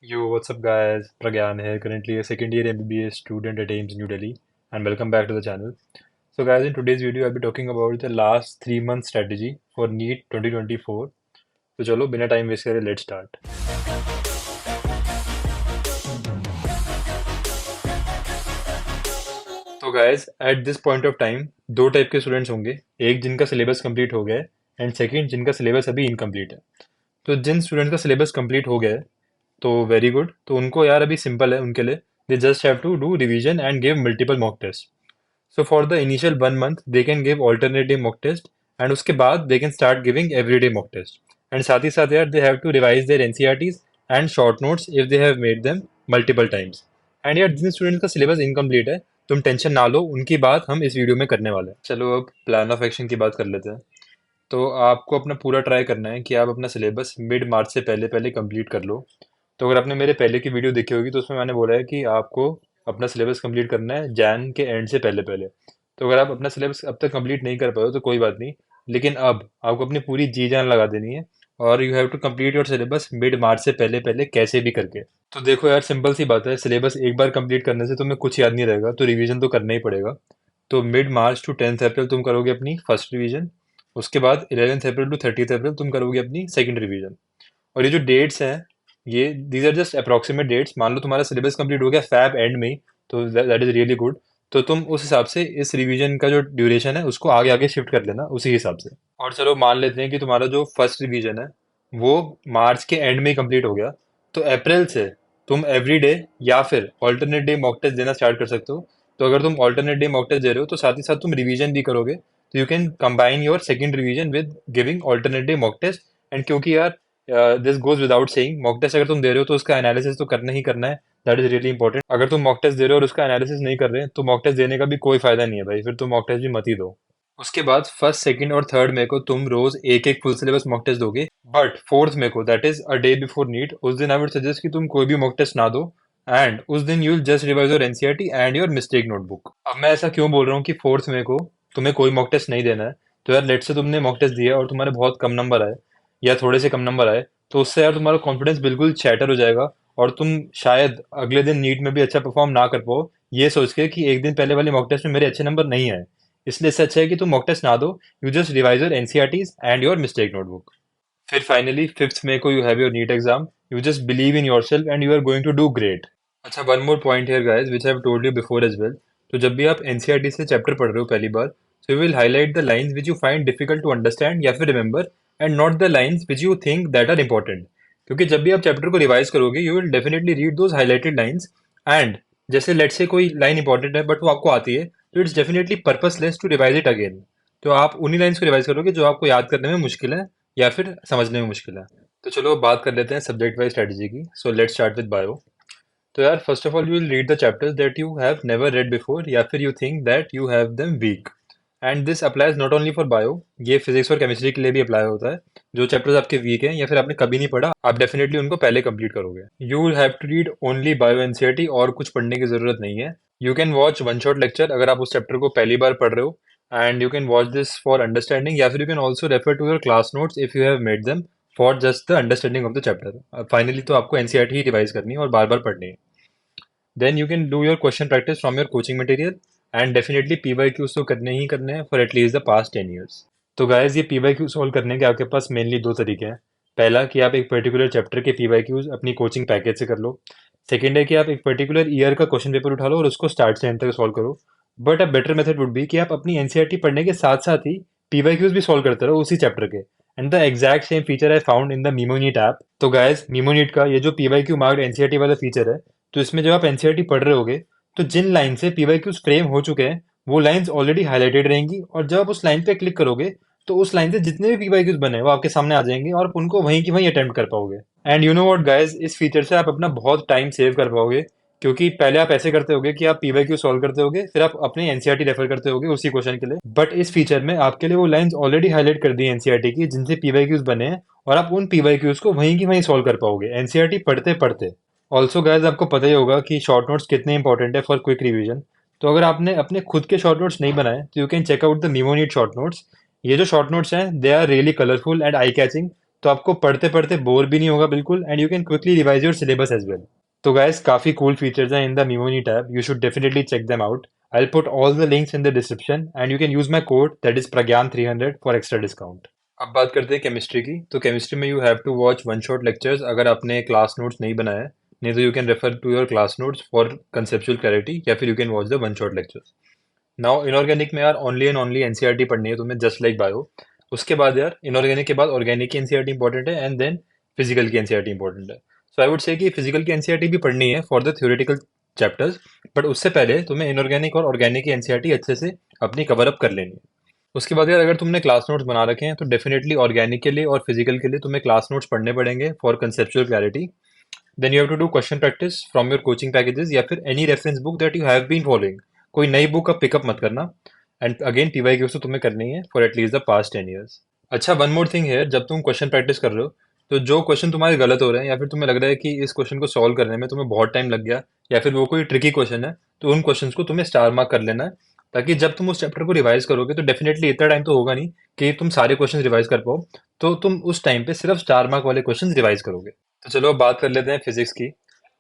Yo, what's up, guys? Pragyan here, currently a second year MBBS student at AIMS New Delhi, and welcome back to the channel. So, guys, in today's video, I'll be talking about the last 3 month strategy for NEET 2024. So, chalo, बिना time waste करे, let's start. तो guys at this point of time दो type के students होंगे, एक जिनका syllabus complete हो गया है एंड सेकंड जिनका सिलेबस अभी इनकम्प्लीट है। तो जिन स्टूडेंट्स का सिलेबस कंप्लीट हो गया है तो वेरी गुड, तो उनको यार अभी सिंपल है उनके लिए। They just have to do revision and give multiple mock test. So for the initial 1 month they can give alternative mock test and उसके बाद they can start giving everyday mock test. And साथ ही साथ यार they have to revise their NCERTs and short notes if they have made them multiple times. And यार जिन students का syllabus incomplete है, तुम टेंशन ना लो, उनकी बात हम इस वीडियो में करने वाले हैं। चलो अब प्लान ऑफ एक्शन की बात कर लेते हैं। तो आपको अपना पूरा ट्राई करना है कि आप अपना सिलेबस मिड मार्च से पहले पहले कंप्लीट कर लो। तो अगर आपने मेरे पहले की वीडियो देखी होगी तो उसमें मैंने बोला है कि आपको अपना सिलेबस कंप्लीट करना है जैन के एंड से पहले पहले। तो अगर आप अपना सिलेबस अब तक कंप्लीट नहीं कर पाए हो तो कोई बात नहीं, लेकिन अब आपको अपनी पूरी जी जान लगा देनी है और you have to complete your syllabus mid March से पहले पहले कैसे भी करके। तो देखो यार, सिंपल सी बात है, सिलेबस एक बार कंप्लीट करने से तुम्हें कुछ याद नहीं रहेगा, तो रिवीजन तो करना ही पड़ेगा। तो मिड मार्च टू 10th अप्रैल तुम करोगे अपनी फर्स्ट रिवीजन। उसके बाद 11th अप्रैल टू 30th अप्रैल तुम करोगे अपनी सेकंड रिवीजन। और ये जो डेट्स हैं, ये these are just approximate dates. मान लो तुम्हारा सिलेबस कंप्लीट हो गया फैब एंड में ही, तो दैट इज रियली गुड। तो तुम उस हिसाब से इस रिवीजन का जो ड्यूरेशन है उसको आगे आगे शिफ्ट कर लेना उसी हिसाब से। और चलो मान लेते हैं कि तुम्हारा जो फर्स्ट रिवीजन है वो मार्च के एंड में ही कंप्लीट हो गया, तो अप्रैल से तुम एवरी डे या फिर ऑल्टरनेट डे मॉक टेस्ट देना स्टार्ट कर सकते हो। तो अगर तुम ऑल्टरनेट डे मॉक टेस्ट दे रहे हो तो साथ ही साथ तुम रिवीजन भी करोगे, तो you can combine your second revision with giving alternate day mock test. And क्योंकि यार this goes without saying, mock test अगर तुम दे रहे हो तो उसका एनालिसिस तो करना ही करना है। That is really important. अगर तुम मॉक टेस्ट दे रहे हो और उसका एनालिसिस नहीं कर रहे तो मॉक टेस्ट देने का भी कोई फायदा नहीं है भाई, फिर तुम मॉक टेस्ट भी मत ही दो। उसके बाद फर्स्ट सेकंड और थर्ड में को तुम रोज एक एक फुल सिलेबस मॉक टेस्ट दोगे, बट फोर्थ में को that is a day before NEET, उस दिन आई वुड सजेस्ट कि तुम कोई भी मॉक टेस्ट ना दो। एंड उस दिन you will just revise your NCERT and your mistake notebook. अब मैं ऐसा क्यों बोल रहा हूँ कि फोर्थ में को तुम्हें कोई मॉक टेस्ट नहीं देना है? तो यार लेट से तुमने मॉक टेस्ट दिया और तुम्हारे बहुत कम नंबर आए या थोड़े से कम नंबर आए, तो उससे यार तुम्हारा कॉन्फिडेंस बिल्कुल शैटर हो जाएगा और तुम शायद अगले दिन नीट में भी अच्छा परफॉर्म ना कर पाओ, ये सोच के कि एक दिन पहले वाले मॉक टेस्ट में मेरे अच्छे नंबर नहीं आए। इसलिए इससे अच्छा है कि तुम मॉक टेस्ट ना दो, you just revise your NCERTs and your mistake notebook. फिर फाइनली 5th मई को you have your NEET exam. You just believe in yourself and you are going to do great. अच्छा, one more point here guys which I have told you before as well. तो जब भी आप NCERT से chapter पढ़ रहे हो पहली बार, so you will highlight the lines which you find difficult to understand या फिर remember, and not the lines which you think that are important. क्योंकि जब भी आप चैप्टर को रिवाइज करोगे you will definitely read those highlighted lines. And जैसे let's say कोई लाइन इंपॉर्टेंट है बट वो आपको आती है, तो it's definitely purposeless to revise it again. तो आप उन्हीं लाइंस को रिवाइज करोगे जो आपको याद करने में मुश्किल है या फिर समझने में मुश्किल है। तो चलो अब बात कर लेते हैं सब्जेक्ट वाइज स्ट्रेटजी की। So let's start with bio. तो यार first of all you will read the chapters that you have never read before या फिर you think that you have them weak. And this applies not only for bio, ये physics और chemistry के लिए भी apply होता है। जो चैप्टर्स आपके वीक हैं या फिर आपने कभी नहीं पढ़ा, आप डेफिनेटली उनको पहले कंप्लीट करोगे। You will have to read only bio NCERT, और कुछ पढ़ने की जरूरत नहीं है। You can watch one shot lecture अगर आप उस चैप्टर को पहली बार पढ़ रहे हो, and you can watch this for understanding, या फिर you can also refer to your class notes if you have made them for just the understanding of the chapter. Finally तो आपको एनसीईआरटी ही रिवाइज करनी है और बार बार पढ़नी है। Then you can do your question practice from your coaching material, and definitely PYQs तो करने ही करने हैं for at least the past 10 years। तो guys, ये PYQ सॉल्व करने के आपके पास मेनली दो तरीके हैं। पहला कि आप एक पर्टिकुलर चैप्टर के PYQs अपनी कोचिंग पैकेज से कर लो। सेकंड है कि आप एक पर्टिकुलर ईयर का क्वेश्चन पेपर उठा लो और उसको स्टार्ट से एंड तक सॉल्व करो। But a better method would be कि आप अपनी एनसीईआरटी पढ़ने के साथ साथ ही PYQs भी सॉल्व करते रहो उसी चैप्टर के। And the exact same feature I found in the Mimoneet app. तो गाइस, मीमोनीट का ये जो PYQ मार्क्ड एनसीईआरटी वाला फीचर है, तो इसमें जब आप एनसीईआरटी पढ़ रहे होगे तो जिन लाइन से पीवाईक्यूज फ्रेम हो चुके हैं वो लाइंस ऑलरेडी हाईलाइटेड रहेंगी, और जब आप उस लाइन पे क्लिक करोगे तो उस लाइन से जितने भी पीवाईक्यूज बने हैं वो आपके सामने आ जाएंगे और आप उनको वहीं की वहीं अटेम्प्ट कर पाओगे। And you know what guys, इस फीचर से आप अपना बहुत टाइम सेव कर पाओगे, क्योंकि पहले आप ऐसे करते होगे कि आप पीवाईक्यू सॉल्व करते होगे फिर आप अपने एनसीईआरटी रेफर करते होगे उसी क्वेश्चन के लिए। बट इस फीचर में आपके लिए वो लाइंस ऑलरेडी हाईलाइट कर दी एनसीईआरटी की जिनसे पीवाईक्यूज बने हैं, और आप उन पीवाईक्यूज को वहीं की वहीं सॉल्व कर पाओगे एनसीईआरटी पढ़ते पढ़ते। ऑल्सो गाइज, आपको पता ही होगा कि शॉर्ट नोट्स कितने इंपॉर्टेंट है फॉर क्विक रिवीजन। तो अगर आपने अपने खुद के शॉर्ट नोट्स नहीं बनाए तो you can check out the Mimoneet short notes. ये जो शॉर्ट नोट्स हैं they are really colourful and eye catching. तो आपको पढ़ते पढ़ते बोर भी नहीं होगा बिल्कुल, and you can quickly revise your syllabus as well. तो गाइस काफी कूल फीचर्स हैं in the Mimoni tab, you should definitely check them out. I'll put all the links in the description and you can use my code that is Pragyan300 for extra discount. अब बात करते हैं chemistry की। तो chemistry में you have to watch one shot lectures अगर आपने class notes नहीं बनाया है, नहीं तो you can refer to your class notes for conceptual clarity, या फिर you can watch the one shot lectures. Now inorganic में यार ओनली एंड ओनली एनसीईआरटी पढ़नी है तुम्हें, जस्ट लाइक बायो। उसके बाद यार इनऑर्गेनिक के बाद ऑर्गेनिक की एनसीईआरटी इंपॉर्टेंट है, एंड देन फिजिकल की एनसीईआरटी इंपॉर्टेंट है। सो आई वुड से कि फिजिकल की एनसीईआरटी भी पढ़नी है for the theoretical chapters, but उससे पहले तुम्हें इनऑर्गेनिक और ऑर्गेनिक की एनसीईआरटी अच्छे से अपनी कवर अप कर लेनी है। उसके बाद यार अगर तुमने क्लास नोट्स बना रखे हैं तो डेफिनेटली ऑर्गेनिक के लिए और फिजिकल के लिए तुम्हें क्लास नोट्स पढ़ने पड़ेंगे for conceptual clarity. Then you have to do question practice from your coaching packages या फिर any reference book that you have been following. कोई नई बुक का पिकअप मत करना। एंड अगेन पीवाईक्यूज तो तुम्हें करनी है for at least the past 10 years. अच्छा, वन मोर थिंग है, जब तुम क्वेश्चन प्रैक्टिस कर रहे हो तो जो क्वेश्चन तुम्हारे गलत हो रहे हैं या फिर तुम्हें लग रहा है कि इस क्वेश्चन को सॉल्व करने में तुम्हें बहुत टाइम लग गया, या फिर वो कोई ट्रिकी क्वेश्चन है, तो उन क्वेश्चंस को तुम्हें स्टार मार्क कर लेना है, ताकि जब तुम उस चैप्टर को रिवाइज करोगे तो डेफिनेटली इतना टाइम तो होगा नहीं कि तुम सारे क्वेश्चन रिवाइज कर पाओ। तो तुम उस टाइम पे सिर्फ स्टार मार्क वाले क्वेश्चन रिवाइज करोगे। तो चलो अब बात कर लेते हैं फिजिक्स की।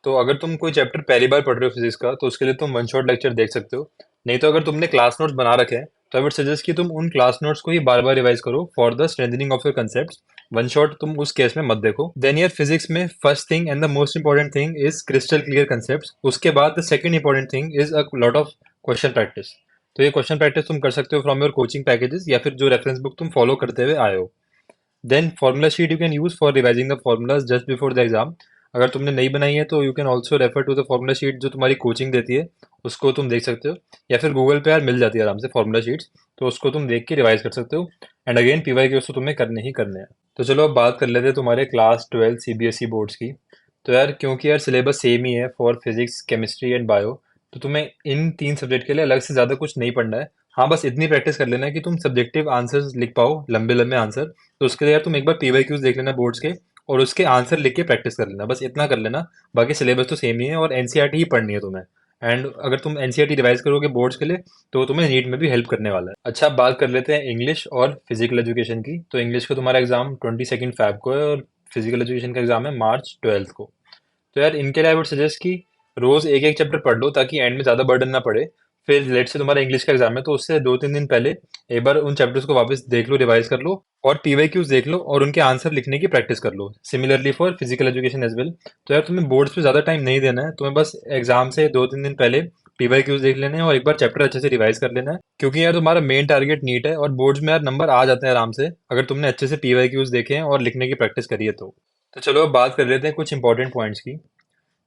तो अगर तुम कोई चैप्टर पहली बार पढ़ रहे हो फिजिक्स का, तो उसके लिए तुम वन शॉट लेक्चर देख सकते हो। नहीं तो अगर तुमने क्लास नोट्स बना रखे हैं तो आई वुड सजेस्ट कि तुम उन क्लास नोट्स को ही बार बार रिवाइज करो for the strengthening of your concepts. One shot तुम उस केस में मत देखो। देन ईयर फिजिक्स में first thing and the most important thing is crystal clear concept. उसके बाद the second important thing is a lot of question practice. तो ये क्वेश्चन प्रैक्टिस तुम कर सकते हो फ्रॉम योर कोचिंग पैकेजेस या फिर जो रेफरेंस बुक तुम फॉलो करते हुए आए हो। Then formula sheet you can use for revising the formulas just before the exam. अगर तुमने नहीं बनाई है तो you can also refer to the formula sheet जो तुम्हारी कोचिंग देती है, उसको तुम देख सकते हो। या फिर गूगल पे यार मिल जाती है आराम से फार्मूला शीट्स, तो उसको तुम देख के रिवाइज कर सकते हो। एंड अगेन पीवाई के तो तुम्हें करने ही करने हैं। तो चलो अब बात कर लेते हैं तुम्हारे क्लास 12 सीबीएसई बोर्ड्स की। तो यार क्योंकि यार सिलेबस सेम ही है for physics chemistry and bio, तो तुम्हें इन तीन सब्जेक्ट के लिए अलग से ज़्यादा कुछ नहीं पढ़ना है। हाँ, बस इतनी प्रैक्टिस कर लेना है कि तुम सब्जेक्टिव आंसर्स लिख पाओ, लंबे लंबे आंसर। तो उसके लिए यार तुम एक बार पीवाईक्यूज देख लेना बोर्ड्स के, और उसके आंसर लिख के प्रैक्टिस कर लेना, बस इतना कर लेना। बाकी सिलेबस तो सेम ही है और एनसीईआरटी ही पढ़नी है तुम्हें। एंड अगर तुम एनसीईआरटी रिवाइज करोगे बोर्ड्स के लिए तो तुम्हें नीट में भी हेल्प करने वाला है। अच्छा, अब बात कर लेते हैं इंग्लिश और फिजिकल एजुकेशन की। तो इंग्लिश का तुम्हारा एग्जाम 22 फेब को है और फिजिकल एजुकेशन का एग्जाम है March 12 को। तो यार इनके लिए आई वुड सजेस्ट कि रोज एक एक चैप्टर पढ़ लो ताकि एंड में ज्यादा बर्डन ना पड़े। फिर लेट से तुम्हारा इंग्लिश का एग्जाम है तो उससे 2-3 दिन पहले एक बार उन चैप्टर्स को वापस देख लो, रिवाइज कर लो, और पीवाईक्यूज देख लो और उनके आंसर लिखने की प्रैक्टिस कर लो। Similarly for physical education as well. तो यार तुम्हें बोर्ड्स पे ज्यादा टाइम नहीं देना है, तुम्हें बस एग्जाम से 2-3 दिन पहले पीवाईक्यूज देख लेने हैं और एक बार चैप्टर अच्छे से रिवाइज कर लेना है, क्योंकि यार तुम्हारा मेन टारगेट नीट है और बोर्ड्स में यार नंबर आ जाते हैं आराम से अगर तुमने अच्छे से पीवाईक्यूज देखे हैं और लिखने की प्रैक्टिस करी है तो चलो अब बात कर लेते हैं कुछ इंपॉर्टेंट पॉइंट्स की।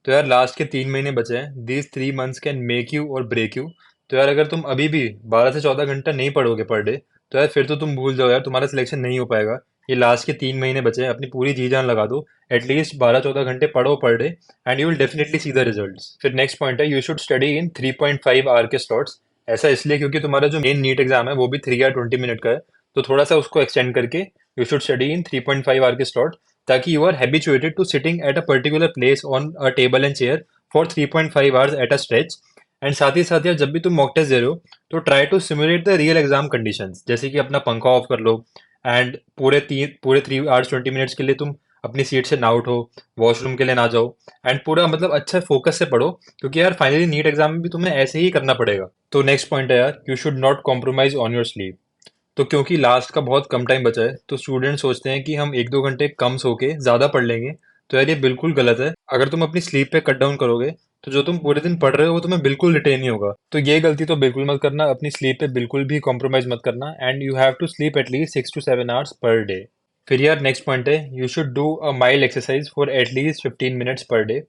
तो यार लास्ट के 3 महीने बचे हैं, these 3 months can make you और ब्रेक यू। तो यार अगर तुम अभी भी 12 से 14 घंटा नहीं पढ़ोगे पर डे, तो यार फिर तो तुम भूल जाओ यार, तुम्हारा सिलेक्शन नहीं हो पाएगा। ये लास्ट के 3 महीने बचे हैं, अपनी पूरी जी जान लगा दो। एटलीस्ट 12-14 घंटे पढ़ो per day and you will definitely see the results. फिर नेक्स्ट पॉइंट है, you should study in 3.5 hour के स्लॉट्स। ऐसा इसलिए क्योंकि तुम्हारा जो मेन नीट एग्जाम है वो भी 3 या 20 मिनट का है, तो थोड़ा सा उसको एक्सटेंड करके you should study in 3.5 hour के स्लॉट, ताकि you are habituated to sitting at a particular place on a table and chair for 3.5 hours at a stretch. And साथ ही साथ यार जब भी तुम मॉक टेस्ट दे रहे हो तो try to simulate the real exam conditions, जैसे कि अपना पंखा ऑफ कर लो, एंड पूरे 3 आवर्स 20 मिनट्स के लिए तुम अपनी सीट से ना उठो, वॉशरूम के लिए ना जाओ, एंड पूरा मतलब अच्छा फोकस से पढ़ो, क्योंकि यार फाइनली नीट एग्जाम में भी तुम्हें ऐसे ही करना पड़ेगा। तो नेक्स्ट पॉइंट है यार, you should not compromise on your sleep. तो क्योंकि लास्ट का बहुत कम टाइम बचा है तो स्टूडेंट सोचते हैं कि हम 1-2 घंटे कम सो के ज़्यादा पढ़ लेंगे। तो यार ये बिल्कुल गलत है। अगर तुम अपनी स्लीप पे कट डाउन करोगे तो जो तुम पूरे दिन पढ़ रहे हो वो तुम्हें बिल्कुल रिटेन नहीं होगा। तो ये गलती तो बिल्कुल मत करना, अपनी स्लीप पे बिल्कुल भी कॉम्प्रोमाइज मत करना, and you have to sleep at least 6 to 7 hours per day. फिर यार नेक्स्ट पॉइंट है, you should do a mild exercise for at least 15 minutes per day.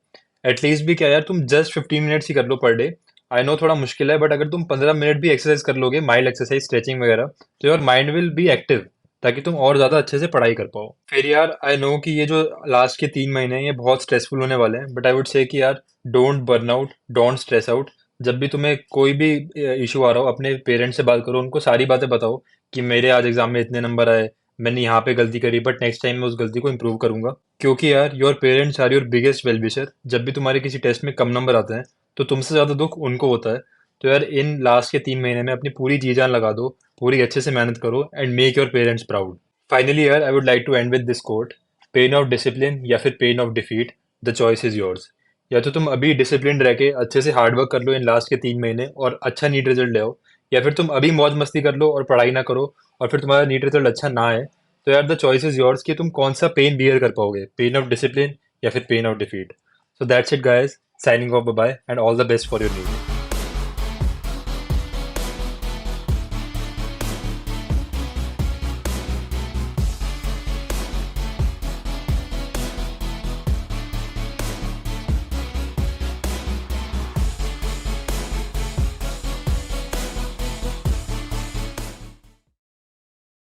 At least भी क्या यार, तुम जस्ट 15 मिनट्स ही कर लो पर डे। आई नो थोड़ा मुश्किल है, बट अगर तुम 15 मिनट भी एक्सरसाइज कर लोगे, माइल्ड एक्सरसाइज स्ट्रेचिंग वगैरह, तो your mind will be active, ताकि तुम और ज्यादा अच्छे से पढ़ाई कर पाओ। फिर यार आई नो कि ये जो लास्ट के 3 महीने हैं ये बहुत स्ट्रेसफुल होने वाले हैं, बट आई वुड से कि यार don't burn out, don't stress out. जब भी तुम्हें कोई भी इशू आ रहा हो, अपने पेरेंट्स से बात करो, उनको सारी बातें बताओ कि मेरे आज एग्जाम में इतने नंबर आए, मैंने यहाँ पे गलती करी, बट नेक्स्ट टाइम मैं उस गलती को इम्प्रूव करूंगा। क्योंकि यार your parents are your biggest well wisher. जब भी तुम्हारे किसी टेस्ट में कम नंबर आते हैं तो तुमसे ज्यादा दुख उनको होता है। तो यार इन लास्ट के 3 महीने में अपनी पूरी जी जान लगा दो, पूरी अच्छे से मेहनत करो, and make your parents proud. Finally यार I would like to end with this quote, pain of discipline या फिर pain of defeat, the choice is yours. या तो तुम अभी डिसिप्लिन रह के अच्छे से हार्ड वर्क कर लो इन लास्ट के 3 महीने और अच्छा नीट रिजल्ट ले आओ, या फिर तुम अभी मौज मस्ती कर लो और पढ़ाई ना करो और फिर तुम्हारा नीट रिजल्ट अच्छा ना आए। तो यार द चॉइस इज योर्स कि तुम कौन सा पेन बियर कर पाओगे, पेन ऑफ डिसिप्लिन या फिर pain of defeat. So that's it guys, signing off, bye bye and all the best for your NEET.